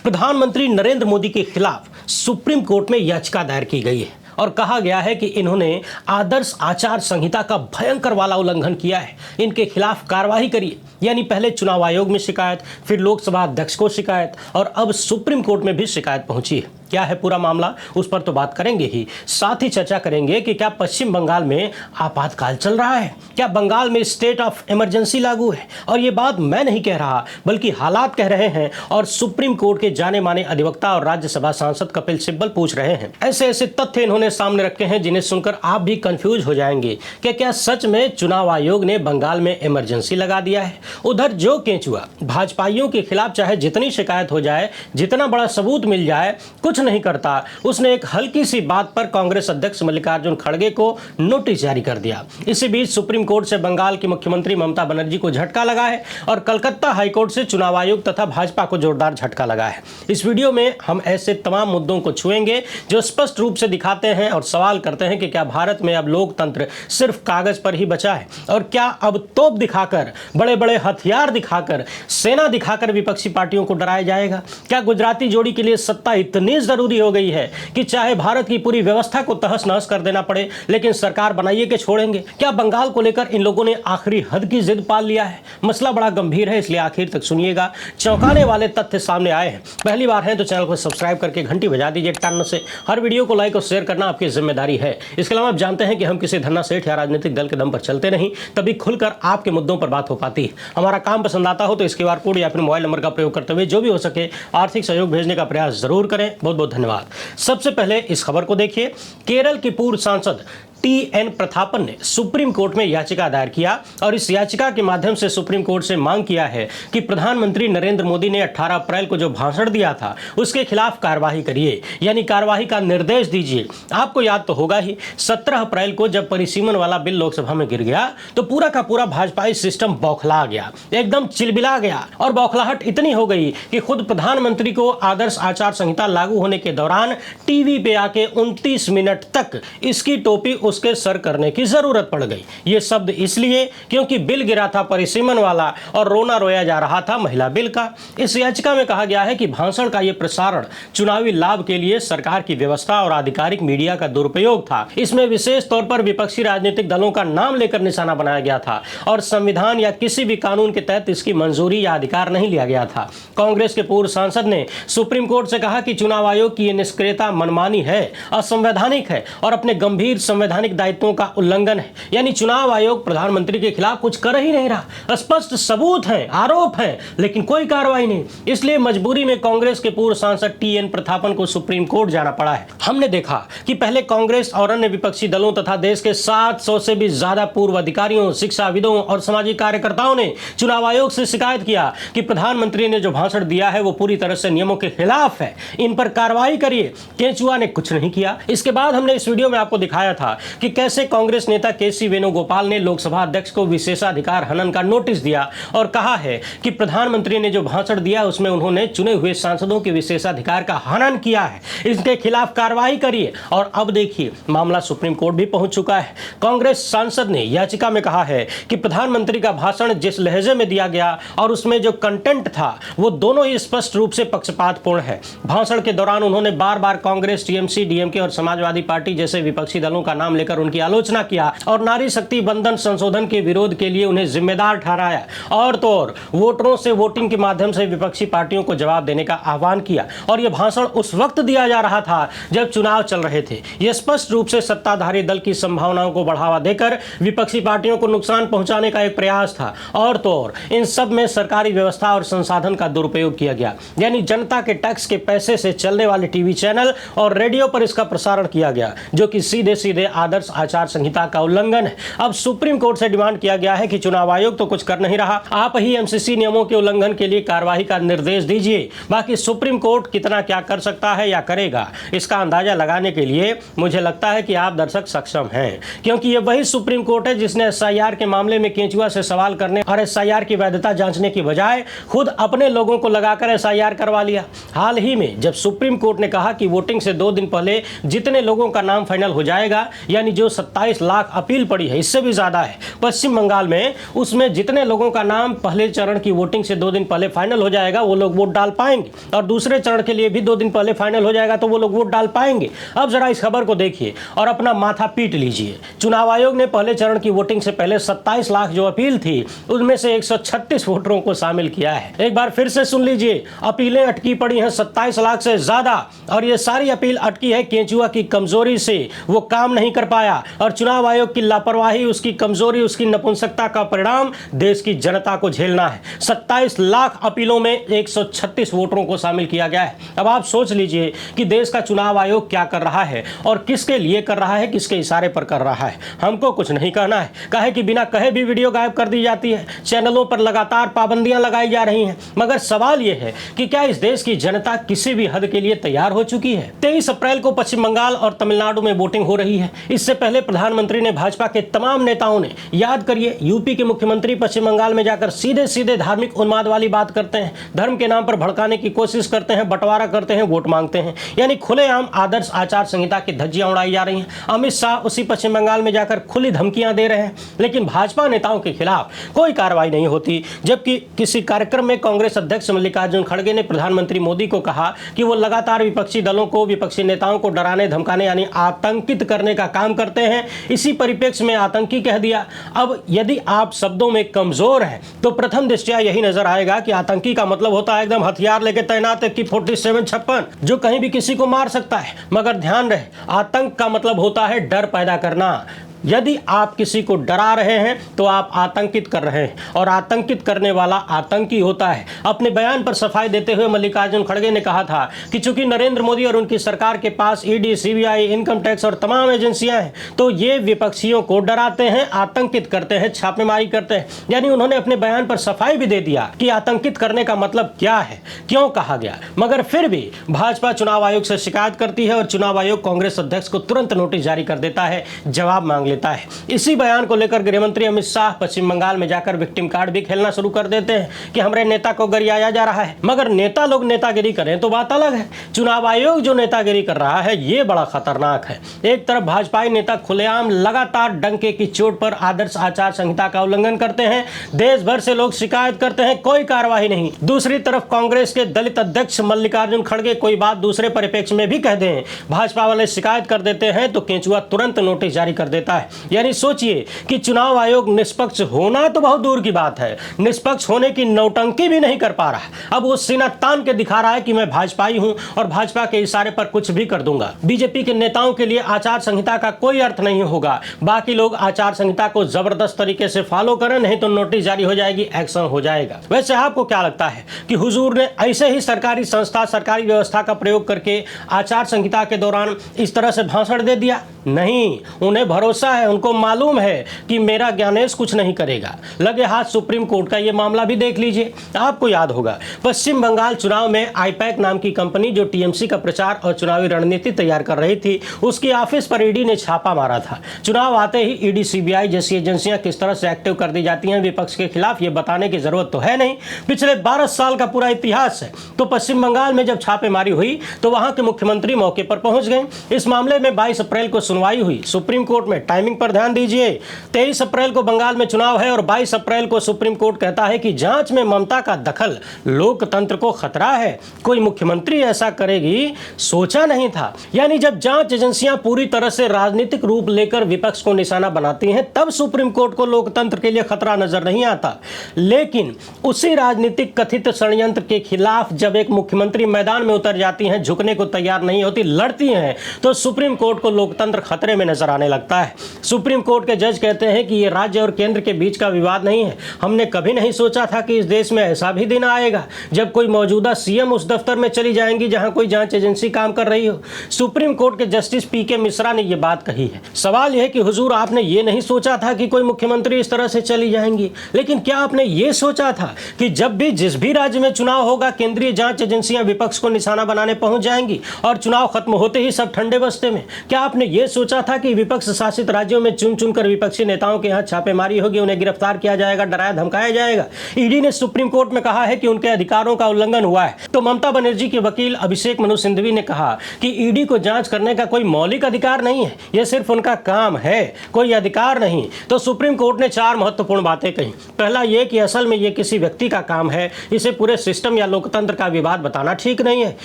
प्रधानमंत्री नरेंद्र मोदी के खिलाफ सुप्रीम कोर्ट में याचिका दायर की गई है और कहा गया है कि इन्होंने आदर्श आचार संहिता का भयंकर वाला उल्लंघन किया है। इनके खिलाफ कार्रवाई करिए। यानी पहले चुनाव आयोग में शिकायत, फिर लोकसभा अध्यक्ष को शिकायत और अब सुप्रीम कोर्ट में भी शिकायत पहुंची है। क्या है पूरा मामला, उस पर तो बात करेंगे ही। साथ ही चर्चा करेंगे कि क्या पश्चिम बंगाल में आपातकाल चल रहा है, क्या बंगाल में स्टेट ऑफ इमरजेंसी लागू है। और ये बात मैं नहीं कह रहा बल्कि हालात कह रहे हैं और सुप्रीम कोर्ट के जाने माने अधिवक्ता और राज्यसभा सांसद कपिल सिब्बल पूछ रहे हैं। ऐसे ऐसे तथ्य इन्होंने सामने रखे हैं जिन्हें सुनकर आप भी कंफ्यूज हो जाएंगे कि क्या सच में चुनाव आयोग ने बंगाल में इमरजेंसी लगा दिया है। उधर जो केंचुआ भाजपाइयों के खिलाफ चाहे जितनी शिकायत हो जाए, जितना बड़ा सबूत मिल जाए, कुछ नहीं करता। उसने एक हल्की सी बात पर कांग्रेस अध्यक्ष मल्लिकार्जुन खड़गे को नोटिस जारी कर दिया। इसी बीच सुप्रीम कोर्ट से बंगाल की मुख्यमंत्री ममता बनर्जी को झटका लगा है और कलकत्ता हाईकोर्ट से चुनाव आयोग तथा भाजपा को जोरदार झटका लगा है। इस वीडियो में हम ऐसे तमाम मुद्दों को छुएंगे जो स्पष्ट रूप से दिखाते हैं और सवाल करते हैं कि क्या भारत में अब लोकतंत्र सिर्फ कागज पर ही बचा है और क्या अब तोप दिखाकर, बड़े बड़े हथियार दिखाकर, सेना दिखाकर विपक्षी पार्टियों को डराया जाएगा। क्या गुजराती जोड़ी के लिए सत्ता इतनी जरूरी हो गई है कि चाहे भारत की पूरी व्यवस्था को तहस नहस कर देना पड़े लेकिन सरकार बनाइए के छोड़ेंगे। क्या बंगाल को लेकर इन लोगों ने आखिरी हद की जिद पाल लिया है। मसला बड़ा गंभीर है, इसलिए आखिर तक सुनिएगा। चौंकाने वाले तथ्य सामने आए हैं। पहली बार है तो चैनल को सब्सक्राइब करके घंटी बजा दीजिए टन से। हर वीडियो को लाइक और शेयर करना आपकी जिम्मेदारी है। इसके अलावा आप जानते हैं कि हम किसी धन्ना सेठ या राजनीतिक दल के दम पर चलते नहीं, तभी खुलकर आपके मुद्दों पर बात हो पाती है। हमारा काम पसंद आता हो तो इसके QR कोड या फिर मोबाइल नंबर का प्रयोग करते हुए जो भी हो सके आर्थिक सहयोग भेजने का प्रयास जरूर करें। बहुत बहुत धन्यवाद। सबसे पहले इस खबर को देखिए। केरल की पूर्व सांसद TN प्रतापन ने सुप्रीम कोर्ट में याचिका दायर किया और इस याचिका के माध्यम से सुप्रीम कोर्ट से मांग किया है कि प्रधानमंत्री नरेंद्र मोदी ने 18 अप्रैल को जो भाषण दिया था उसके खिलाफ कार्यवाही करिए, यानी कार्यवाही का निर्देश दीजिए। आपको याद तो होगा ही 17 अप्रैल को जब परिसीमन वाला बिल लोकसभा में गिर गया तो पूरा का पूरा भाजपाई सिस्टम बौखला गया, एकदम चिलबिला गया और बौखलाहट इतनी हो गई कि खुद प्रधानमंत्री को आदर्श आचार संहिता लागू होने के दौरान टीवी पे आके 29 मिनट तक इसकी टोपी उसके सर करने की जरूरत पड़ गई। ये शब्द इसलिए क्योंकि बिल गिरा था परिसीमन वाला और रोना रोया जा रहा था महिला बिल का। इस याचिका में कहा गया है कि भाषण का यह प्रसारण चुनावी लाभ के लिए सरकार की व्यवस्था और आधिकारिक मीडिया का दुरुपयोग था। इसमें विशेष तौर पर विपक्षी राजनीतिक दलों का नाम लेकर निशाना बनाया गया था और संविधान या किसी भी कानून के तहत इसकी मंजूरी या अधिकार नहीं लिया गया था। कांग्रेस के पूर्व सांसद ने सुप्रीम कोर्ट से कहा कि चुनाव आयोग की यह निष्क्रियता मनमानी है, असंवैधानिक है और अपने गंभीर संवैधानिक दायित्वों का उल्लंघन है। यानी चुनाव आयोग प्रधानमंत्री के खिलाफ कुछ कर ही नहीं रहा। स्पष्ट सबूत हैं, आरोप हैं, लेकिन कोई कार्रवाई नहीं। इसलिए मजबूरी में कांग्रेस के पूर्व सांसद TN प्रतापन को सुप्रीम कोर्ट जाना पड़ा है। हमने देखा कि पहले कांग्रेस और अन्य विपक्षी दलों तथा देश के 700 से भी ज्यादा पूर्व अधिकारियों, शिक्षाविदों और सामाजिक कार्यकर्ताओं ने चुनाव आयोग से शिकायत किया कि प्रधानमंत्री ने जो भाषण दिया है वो पूरी तरह से नियमों के खिलाफ है, इन पर कार्रवाई करिए। केंचुआ ने कुछ नहीं किया। इसके बाद हमने इस वीडियो में आपको दिखाया था कि कैसे कांग्रेस नेता KC वेणुगोपाल ने लोकसभा अध्यक्ष को विशेषाधिकार हनन का नोटिस दिया और कहा है कि प्रधानमंत्री ने जो भाषण दिया उसमें उन्होंने चुने हुए सांसदों के विशेषाधिकार का हनन किया है, इसके खिलाफ कार्रवाई करिए। और अब देखिए मामला सुप्रीम कोर्ट भी पहुंच चुका है। कांग्रेस सांसद ने याचिका में कहा है कि प्रधानमंत्री का भाषण जिस लहजे में दिया गया और उसमें जो कंटेंट था वो दोनों ही स्पष्ट रूप से पक्षपातपूर्ण है। भाषण के दौरान उन्होंने बार बार कांग्रेस, TMC, DMK और समाजवादी पार्टी जैसे विपक्षी दलों का नाम लेकर उनकी आलोचना किया और नारी शक्ति बंधन संशोधन के विरोध के लिए उन्हें जिम्मेदार ठहराया और तो और वोटरों से वोटिंग के माध्यम से विपक्षी पार्टियों को जवाब देने का आह्वान किया। और यह भाषण उस वक्त दिया जा रहा था जब चुनाव चल रहे थे। यह स्पष्ट रूप से सत्ताधारी दल की संभावनाओं को बढ़ावा देकर विपक्षी पार्टियों को नुकसान पहुंचाने का एक प्रयास था और तो और इन सब में सरकारी व्यवस्था और संसाधन का दुरुपयोग किया गया। यानी जनता के टैक्स के पैसे से चलने वाले टीवी चैनल और रेडियो पर इसका प्रसारण किया गया, जो कि सीधे सीधे आदर्श आचार संहिता का उल्लंघन है। अब सुप्रीम कोर्ट से डिमांड किया गया है कि चुनाव आयोग तो कुछ कर नहीं रहा, आप ही MCC नियमों के उल्लंघन के लिए कार्यवाही का निर्देश दीजिए। बाकी सुप्रीम कोर्ट कितना क्या कर सकता है या करेगा, इसका अंदाजा लगाने के लिए मुझे लगता है कि आप दर्शक सक्षम हैं, क्योंकि ये वही सुप्रीम कोर्ट है जिसने SIR के मामले में केंचुआ से सवाल करने और SIR की वैधता जांचने की बजाय खुद अपने लोगों को लगाकर SIR करवा लिया। हाल ही में जब सुप्रीम कोर्ट ने कहा कि वोटिंग से 2 दिन पहले जितने लोगों का नाम फाइनल हो जाएगा यानी जो 27 लाख अपील पड़ी है इससे भी ज़्यादा है पश्चिम बंगाल में, उसमें जितने लोगों का नाम पहले चरण की वोटिंग से 2 दिन पहले फाइनल हो जाएगा वो लोग वोट डाल पाएंगे, और दूसरे चरण के लिए भी 2 दिन पहले फाइनल हो जाएगा तो वो लोग वोट डाल पाएंगे। अब जरा इस खबर को देखिए और अपना माथा पीट लीजिए। चुनाव आयोग ने पहले चरण की वोटिंग से पहले 27 लाख जो अपील थी उनमें से 136 वोटरों को शामिल किया है। एक बार फिर से सुन लीजिए, अपीलें अटकी पड़ी हैं 27 लाख से ज्यादा, और ये सारी अपील अटकी है केंचुआ की कमजोरी से। वो काम नहीं कर पाया और चुनाव आयोग की लापरवाही, उसकी कमजोरी, उसकी नपुंसकता का परिणाम देश की जनता को झेलना है। 27 लाख अपीलों में 136 वोटरों को शामिल किया गया है। अब आप सोच लीजिए कि देश का चुनाव आयोग क्या कर रहा है और किसके लिए कर रहा है, किसके इशारे पर कर रहा है। हमको कुछ नहीं कहना है, कहे कि बिना कहे भी वीडियो गायब कर दी जाती है, चैनलों पर लगातार पाबंदियां लगाई जा रही हैं, मगर सवाल यह है कि क्या इस देश की जनता किसी भी हद के लिए तैयार हो चुकी है। 23 अप्रैल को पश्चिम बंगाल और तमिलनाडु में वोटिंग हो रही है। इससे पहले प्रधानमंत्री ने भाजपा के तमाम नेताओं ने, याद करिए, यूपी के मुख्यमंत्री पश्चिम बंगाल में जाकर सीधे सीधे धार्मिक उन्माद वाली बात करते हैं, धर्म के नाम पर भड़काने की कोशिश करते हैं, बंटवारा करते हैं, वोट मांगते हैं, यानी खुलेआम आदर्श आचार संहिता की धज्जियां उड़ाई जा रही हैं। अमित शाह उसी पश्चिम बंगाल में जाकर खुली धमकियां दे रहे हैं, लेकिन भाजपा नेताओं के खिलाफ कोई कार्रवाई नहीं होती। जबकि किसी कार्यक्रम में कांग्रेस अध्यक्ष मल्लिकार्जुन खड़गे ने प्रधानमंत्री मोदी को कहा कि वो लगातार विपक्षी दलों को, विपक्षी नेताओं को डराने धमकाने यानी आतंकित करने का काम करते हैं। इसी परिप्रेक्ष्य में आतंकी कह दिया। अब यदि आप शब्दों में कमजोर हैं तो प्रथम दृष्टया यही नजर आएगा कि आतंकी का मतलब होता है एकदम हथियार लेके तैनात है कि 47 56 जो कहीं भी किसी को मार सकता है। मगर ध्यान रहे, आतंक का मतलब होता है डर पैदा करना। यदि आप किसी को डरा रहे हैं तो आप आतंकित कर रहे हैं, और आतंकित करने वाला आतंकी होता है। अपने बयान पर सफाई देते हुए मल्लिकार्जुन खड़गे ने कहा था कि चूंकि नरेंद्र मोदी और उनकी सरकार के पास ईडी, सीबीआई, इनकम टैक्स और तमाम एजेंसियां हैं, तो ये विपक्षियों को डराते हैं, आतंकित करते हैं, छापेमारी करते हैं। यानी उन्होंने अपने बयान पर सफाई भी दे दिया कि आतंकित करने का मतलब क्या है, क्यों कहा गया। मगर फिर भी भाजपा चुनाव आयोग से शिकायत करती है और चुनाव आयोग कांग्रेस अध्यक्ष को तुरंत नोटिस जारी कर देता है, जवाब मांग लेता है। इसी बयान को लेकर गृहमंत्री अमित शाह पश्चिम बंगाल में जाकर विक्टिम कार्ड भी खेलना शुरू कर देते हैं कि हमारे नेता को गरियाया जा रहा है। मगर नेता लोग नेतागिरी करें तो बात अलग है, चुनाव आयोग जो नेतागिरी कर रहा है ये बड़ा खतरनाक है। एक तरफ भाजपाई नेता खुलेआम लगातार डंके की चोट पर आदर्श आचार संहिता का उल्लंघन करते हैं, देश भर से लोग शिकायत करते हैं, कोई कार्रवाई नहीं। दूसरी तरफ कांग्रेस के दलित अध्यक्ष मल्लिकार्जुन खड़गे कोई बात दूसरे परिप्रेक्ष्य में भी कह दें, भाजपा वाले शिकायत कर देते हैं तो केंचुआ तुरंत नोटिस जारी कर देता है। यानी सोचिए कि चुनाव आयोग निष्पक्ष होना तो बहुत दूर की बात है, निष्पक्ष होने की नौटंकी भी नहीं कर पा रहा। अब वो सीना तान के दिखा रहा है कि मैं भाजपाई हूं और भाजपा के इशारे पर कुछ भी कर दूंगा। बीजेपी के नेताओं के लिए आचार संहिता का कोई अर्थ नहीं होगा, बाकी लोग आचार संहिता को जबरदस्त तरीके से फॉलो करें, नहीं तो नोटिस जारी हो जाएगी, एक्शन हो जाएगा। वैसे आपको क्या लगता है कि हुजूर ने ऐसे ही सरकारी संस्था, सरकारी व्यवस्था का प्रयोग करके आचार संहिता के दौरान इस तरह से भाषण दे दिया? नहीं, उन्हें भरोसा है, उनको मालूम है कि मेरा ज्ञानेश कुछ नहीं करेगा। लगे हाथ सुप्रीम कोर्ट का ये मामला भी देख लीजिए। आपको याद होगा पश्चिम बंगाल चुनाव में आईपैक नाम की कंपनी जो टीएमसी का प्रचार और चुनावी रणनीति तैयार कर रही थी, उसकी ऑफिस पर ईडी ने छापा मारा था। चुनाव आते ही ईडी, सीबीआई जैसी एजेंसियां किस तरह से एक्टिव कर दी जाती हैं विपक्ष के खिलाफ, ये बताने की जरूरत तो है नहीं, पिछले 12 साल का पूरा इतिहास है। तो पश्चिम बंगाल में जब छापेमारी हुई तो वहां के मुख्यमंत्री मौके पर पहुंच गए। इस मामले में 22 अप्रैल को सुनवाई हुई सुप्रीम कोर्ट में। टाइमिंग पर ध्यान दीजिए, 23 अप्रैल को बंगाल में चुनाव है और 22 अप्रैल को सुप्रीम कोर्ट कहता है कि जांच में ममता का दखल लोकतंत्र को खतरा है। कोई मुख्यमंत्री ऐसा करेगी सोचा नहीं था। यानी जब जांच एजेंसियां पूरी तरह से राजनीतिक रूप लेकर विपक्ष को निशाना बनाती हैं तब सुप्रीम कोर्ट को लोकतंत्र के लिए खतरा नजर नहीं आता। लेकिन उसी राजनीतिक कथित षड्यंत्र के खिलाफ जब एक मुख्यमंत्री मैदान में उतर जाती हैं, झुकने को तैयार नहीं होती, लड़ती हैं, तो सुप्रीम कोर्ट को लोकतंत्र खतरे में नजर आने लगता है। सुप्रीम कोर्ट के जज कहते हैं कि ये राज्य और केंद्र के बीच का विवाद नहीं है। हमने कभी नहीं सोचा था कि इस देश में ऐसा भी दिन आएगा जब कोई मौजूदा सीएम उस दफ्तर में चली जाएंगी जहां कोई जांच एजेंसी काम कर रही हो। सुप्रीम कोर्ट के जस्टिस पीके मिश्रा ने यह बात कही है। सवाल यह है कि हुजूर, आपने ये नहीं सोचा था कि कोई मुख्यमंत्री इस तरह से चली जाएंगी, लेकिन क्या आपने ये सोचा था कि जब भी जिस भी राज्य में चुनाव होगा केंद्रीय जांच एजेंसियां विपक्ष को निशाना बनाने पहुंच जाएंगी और चुनाव खत्म होते ही सब ठंडे बस्ते में? क्या आपने ये सोचा था कि विपक्ष शासित राज्यों में चुन चुनकर विपक्षी नेताओं के यहाँ छापेमारी होगी, उन्हें गिरफ्तार किया जाएगा, डराया धमकाया जाएगा। ईडी ने सुप्रीम कोर्ट में कहा है कि उनके अधिकारों का उल्लंघन हुआ है। तो ममता बनर्जी के वकील अभिषेक मनु सिंघवी ने कहा कि ईडी को जांच करने का कोई मौलिक अधिकार नहीं है, यह सिर्फ उनका काम है, कोई अधिकार नहीं। तो सुप्रीम कोर्ट ने 4 महत्वपूर्ण बातें कही। पहला ये कि असल में ये किसी व्यक्ति का काम है, इसे पूरे सिस्टम या लोकतंत्र का विवाद बताना ठीक नहीं है।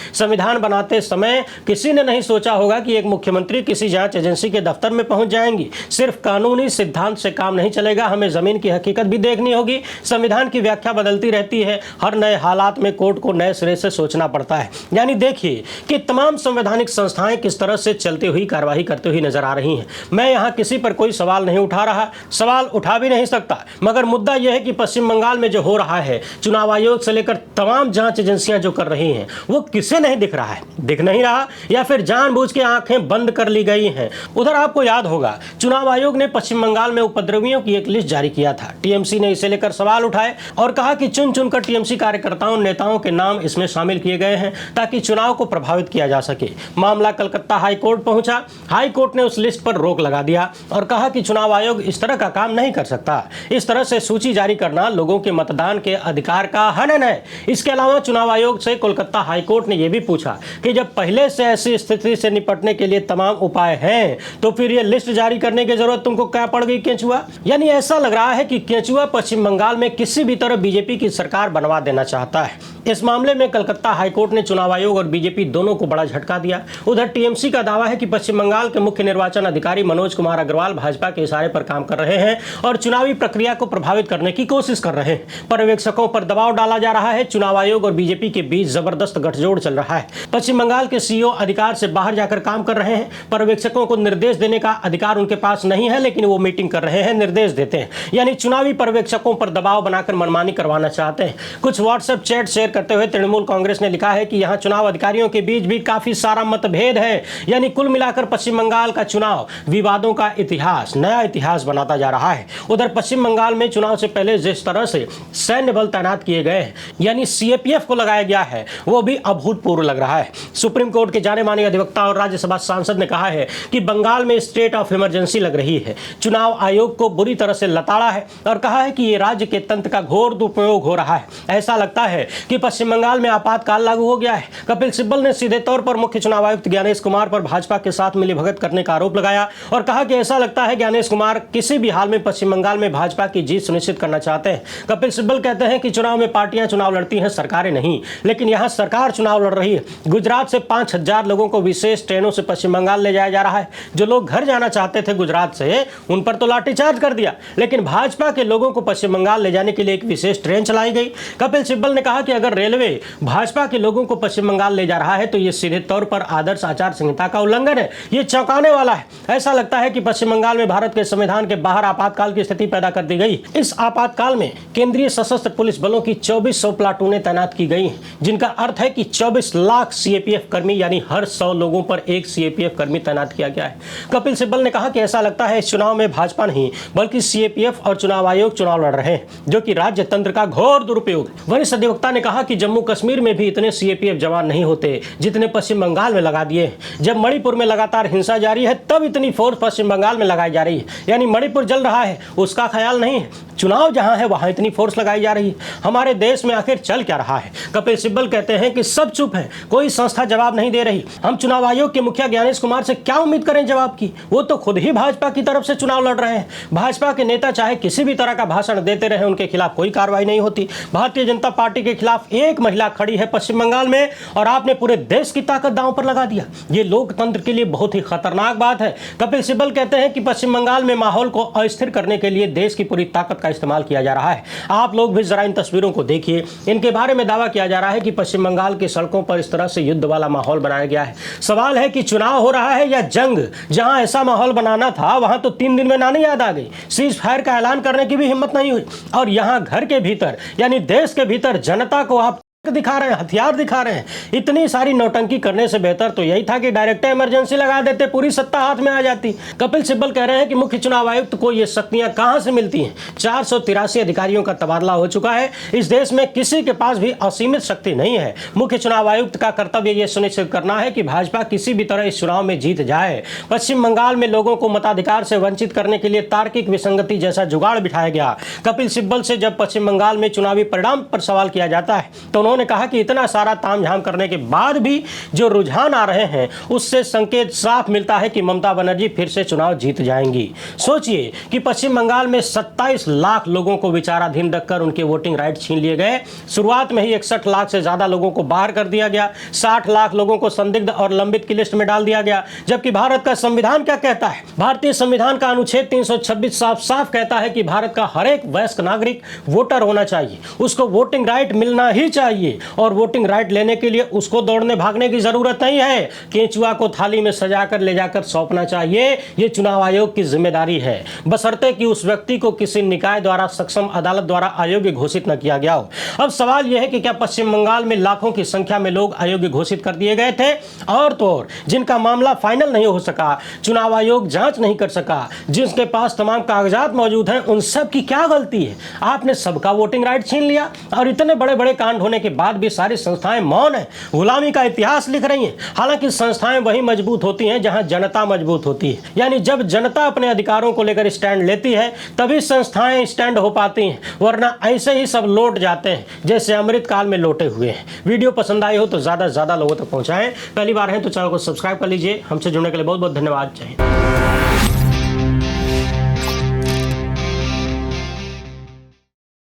संविधान बनाते समय किसी ने नहीं सोचा होगा कि एक मुख्यमंत्री किसी जांच एजेंसी के दफ्तर में पहुंच जाएंगी। सिर्फ कानूनी सिद्धांत से काम नहीं चलेगा, हमें जमीन की हकीकत भी देखनी होगी। संविधान की व्याख्या बदलती रहती है, हर नए हालात में कोर्ट को नए सिरे से सोचना पड़ता है। यानी देखिए कि तमाम संवैधानिक संस्थाएं किस तरह से चलती हुई कार्रवाई करती हुई नजर आ रही हैं। मैं यहां किसी पर कोई सवाल नहीं उठा रहा, सवाल उठा भी नहीं सकता, मगर मुद्दा यह है कि पश्चिम बंगाल में जो हो रहा है, चुनाव आयोग से लेकर तमाम जांच एजेंसियां जो कर रही हैं, वो किसे नहीं दिख रहा है? दिख नहीं रहा या फिर जानबूझ के आंखें बंद कर ली गई हैं। उधर आपको याद होगा चुनाव आयोग ने पश्चिम बंगाल में उपद्रवियों की एक लिस्ट जारी किया था। टीएमसी ने इसे लेकर सवाल उठाए और कहा कि चुन चुनकर टीएमसी कार्यकर्ताओं नेताओं के नाम इसमें शामिल किए गए हैं ताकि चुनाव को प्रभावित किया जा सके। मामला कलकत्ता हाई कोर्ट पहुंचा। हाई कोर्ट ने उस लिस्ट पर रोक लगा दिया और कहा कि चुनाव आयोग इस तरह का काम नहीं कर सकता। इस तरह से सूची जारी करना लोगों के मतदान के अधिकार का हनन है। इसके अलावा चुनाव आयोग से कोलकाता हाई कोर्ट ने यह भी पूछा कि जब पहले से ऐसी स्थिति से निपटने के लिए तमाम उपाय हैं, तो फिर ये लिस्ट जारी करने की जरूरत तुमको क्या पड़ गई केंचुआ? यानी ऐसा लग रहा है कि केंचुआ पश्चिम बंगाल में किसी भी तरह बीजेपी की सरकार बनवा देना चाहता है। इस मामले में कलकत्ता हाईकोर्ट ने चुनाव आयोग और बीजेपी दोनों को बड़ा झटका दिया। उधर टीएमसी का दावा है कि पश्चिम बंगाल के मुख्य निर्वाचन अधिकारी मनोज कुमार अग्रवाल भाजपा के इशारे पर काम कर रहे हैं और चुनावी प्रक्रिया को प्रभावित करने की कोशिश कर रहे हैं। पर्यवेक्षकों पर दबाव डाला जा रहा है। चुनाव आयोग और बीजेपी के बीच जबरदस्त गठजोड़ चल रहा है। पश्चिम बंगाल के सीईओ अधिकार से बाहर जाकर काम कर रहे हैं। पर्यवेक्षकों को निर्देश देने का अधिकार उनके पास नहीं है, लेकिन वो मीटिंग कर रहे हैं, निर्देश देते हैं। यानी चुनावी पर्यवेक्षकों पर दबाव बनाकर मनमानी करवाना चाहते हैं। कुछ व्हाट्सएप चैट शेयर करते हुए तृणमूल कांग्रेस ने लिखा है कि यहां चुनाव अधिकारियों के बीच भी काफी सारा मतभेद है। यानी कुल मिलाकर पश्चिम बंगाल का चुनाव विवादों का इतिहास, नया इतिहास बनाता जा रहा है। उधर पश्चिम बंगाल में चुनाव से पहले जिस तरह से सैन्य बल तैनात किए गए हैं, यानी सीएपीएफ को लगाया गया है, वो भी अभूतपूर्व लग रहा है। सुप्रीम कोर्ट के जाने माने अधिवक्ता और राज्यसभा सांसद ने कहा है कि बंगाल में स्टेट ऑफ इमरजेंसी लग रही है। चुनाव आयोग को बुरी तरह से लताड़ा है और कहा है कि ये राज्य के तंत्र का घोर दुरुपयोग हो रहा है। ऐसा लगता है कि पश्चिम बंगाल में आपातकाल लागू हो गया है। कपिल सिब्बल ने सीधे तौर पर मुख्य चुनाव आयुक्त ज्ञानेश कुमार पर भाजपा के साथ मिलीभगत करने का आरोप लगाया और कहा कि ऐसा लगता है ज्ञानेश कुमार किसी भी हाल में पश्चिम बंगाल में भाजपा की जीत सुनिश्चित करना चाहते हैं। कपिल सिब्बल कहते हैं कि चुनाव में पार्टियां चुनाव लड़ती हैं, सरकारें नहीं, लेकिन यहां सरकार चुनाव लड़ रही है। गुजरात से 5000 लोगों को विशेष ट्रेनों से पश्चिम बंगाल ले जाया जा रहा है। जो लोग घर जाना चाहते थे गुजरात से, उन पर तो लाठीचार्ज कर दिया, लेकिन भाजपा के लोगों को पश्चिम बंगाल ले जाने के लिए एक विशेष ट्रेन चलाई गई। कपिल सिब्बल ने कहा कि अगर रेलवे भाजपा के लोगों को पश्चिम बंगाल ले जा रहा है तो यह सीधे तौर पर आदर्श आचार संहिता का उल्लंघन है। यह चौंकाने वाला है। ऐसा लगता है कि पश्चिम बंगाल में भारत के संविधान के बाहर आपातकाल की स्थिति पैदा कर दी गई। इस आपातकाल में केंद्रीय सशस्त्र पुलिस बलों की 2400 प्लाटूनें तैनात की गई, जिनका अर्थ है कि 24 लाख सीएपीएफ कर्मी, यानी हर 100 लोगों पर एक सीएपीएफ कर्मी तैनात किया गया है। कपिल सिब्बल ने कहा कि ऐसा लगता है इस चुनाव में भाजपा नहीं बल्कि सीएपीएफ और चुनाव आयोग चुनाव लड़ रहे हैं, जो कि राज्य तंत्र का घोर दुरुपयोग है। वरिष्ठ अधिवक्ता ने कहा कि जम्मू कश्मीर में भी इतने सीएपीएफ जवान नहीं होते जितने पश्चिम बंगाल में लगा दिए। जब मणिपुर में लगातार हिंसा जारी है, तब इतनी फोर्स पश्चिम बंगाल में लगाई जा रही है। यानी मणिपुर जल रहा है, उसका ख्याल नहीं है। चुनाव जहां है वहां इतनी फोर्स लगाई जा रही है। हमारे देश में आखिर चल क्या रहा है? कपिल सिब्बल कहते हैं कि सब चुप हैं, कोई संस्था जवाब नहीं दे रही। हम चुनाव आयोग के मुखिया ज्ञानेश कुमार से क्या उम्मीद करें जवाब की? वो तो खुद ही भाजपा की तरफ से चुनाव लड़ रहे हैं। भाजपा के नेता चाहे किसी भी तरह का भाषण देते रहे, उनके खिलाफ कोई कार्रवाई नहीं होती। भारतीय जनता पार्टी के खिलाफ एक महिला खड़ी है पश्चिम बंगाल में और आपने पूरे देश की ताकत दांव पर लगा दिया। ये लोकतंत्र के लिए बहुत ही खतरनाक बात है। कपिल सिब्बल कहते हैं कि पश्चिम बंगाल में माहौल को अस्थिर करने के लिए देश की पूरी ताकत का इस्तेमाल किया जा रहा है। आप लोग भी जरा इन तस्वीरों को देखिए। इनके बारे में दावा किया जा रहा है कि पश्चिम बंगाल की सड़कों पर इस तरह से युद्ध वाला माहौल बनाया गया है। सवाल है कि चुनाव हो रहा है या जंग? जहां ऐसा माहौल बनाना था वहां तो 3 दिन में नानी याद आ गई। सीज फायर का ऐलान करने की भी हिम्मत नहीं हुई। और यहां घर के भीतर, यानी देश के भीतर जनता को आप दिखा रहे हैं, हथियार दिखा रहे हैं। इतनी सारी नौटंकी करने से बेहतर तो यही था कि डायरेक्ट इमरजेंसी लगा देते, पूरी सत्ता हाथ में आ जाती। कपिल सिब्बल कह रहे हैं कि मुख्य चुनाव आयुक्त को ये शक्तियां कहां से मिलती हैं। 483 अधिकारियों का तबादला हो चुका है। इस देश में किसी के पास भी असीमित शक्ति नहीं है। मुख्य चुनाव आयुक्त का कर्तव्य यह सुनिश्चित करना है कि भाजपा किसी भी तरह इस चुनाव में जीत जाए। पश्चिम बंगाल में लोगों को मताधिकार से वंचित करने के लिए तार्किक विसंगति जैसा जुगाड़ बिठाया गया। कपिल सिब्बल से जब पश्चिम बंगाल में चुनावी परिणाम पर सवाल किया जाता है तो उन्होंने कहा कि इतना सारा तामझाम करने के बाद भी जो रुझान आ रहे हैं उससे संकेत साफ मिलता है कि ममता बनर्जी फिर से चुनाव जीत जाएंगी। सोचिए कि पश्चिम बंगाल में 27 लाख लोगों को विचाराधीन रखकर उनके वोटिंग राइट छीन लिए गए। शुरुआत में ही 61 लाख से ज्यादा लोगों को बाहर कर दिया गया। 60 लाख लोगों को संदिग्ध और लंबित की लिस्ट में डाल दिया गया। जबकि भारत का संविधान क्या कहता है? भारतीय संविधान का अनुच्छेद 326 साफ साफ कहता है कि भारत का हर एक वयस्क नागरिक वोटर होना चाहिए, उसको वोटिंग राइट मिलना ही चाहिए और वोटिंग राइट लेने के लिए उसको दौड़ने भागने की जरूरत नहीं है। केंचुआ को थाली में सजाकर ले जाकर सौंपना चाहिए। यह चुनाव आयोग की जिम्मेदारी है, बशर्ते कि उस व्यक्ति को किसी निकाय द्वारा सक्षम अदालत द्वारा अयोग्य घोषित न किया गया हो। अब सवाल यह है कि क्या पश्चिम बंगाल में लाखों की संख्या में लोग अयोग्य घोषित कर दिए गए थे और तो और जिनका मामला फाइनल नहीं हो सका, चुनाव आयोग जांच नहीं कर सका, जिसके पास तमाम कागजात मौजूद हैं, उन सब की क्या गलती है? आपने सबका वोटिंग राइट छीन लिया और इतने बड़े बड़े कांड होने के बाद भी सारी संस्थाएं मौन है, गुलामी का इतिहास लिख रही हैं। हालांकि संस्थाएं वही मजबूत होती हैं जहां जनता मजबूत होती है। यानी जब जनता अपने अधिकारों को लेकर स्टैंड लेती है तभी संस्थाएं स्टैंड हो पाती हैं, वरना ऐसे ही सब लौट जाते हैं जैसे अमृत काल में लौटे हुए हैं। वीडियो पसंद आई हो तो ज्यादा से ज्यादा लोगों तक पहुंचाएं। पहली बार है तो चैनल को सब्सक्राइब कर लीजिए। हमसे जुड़ने के लिए बहुत बहुत धन्यवाद। जय हिंद।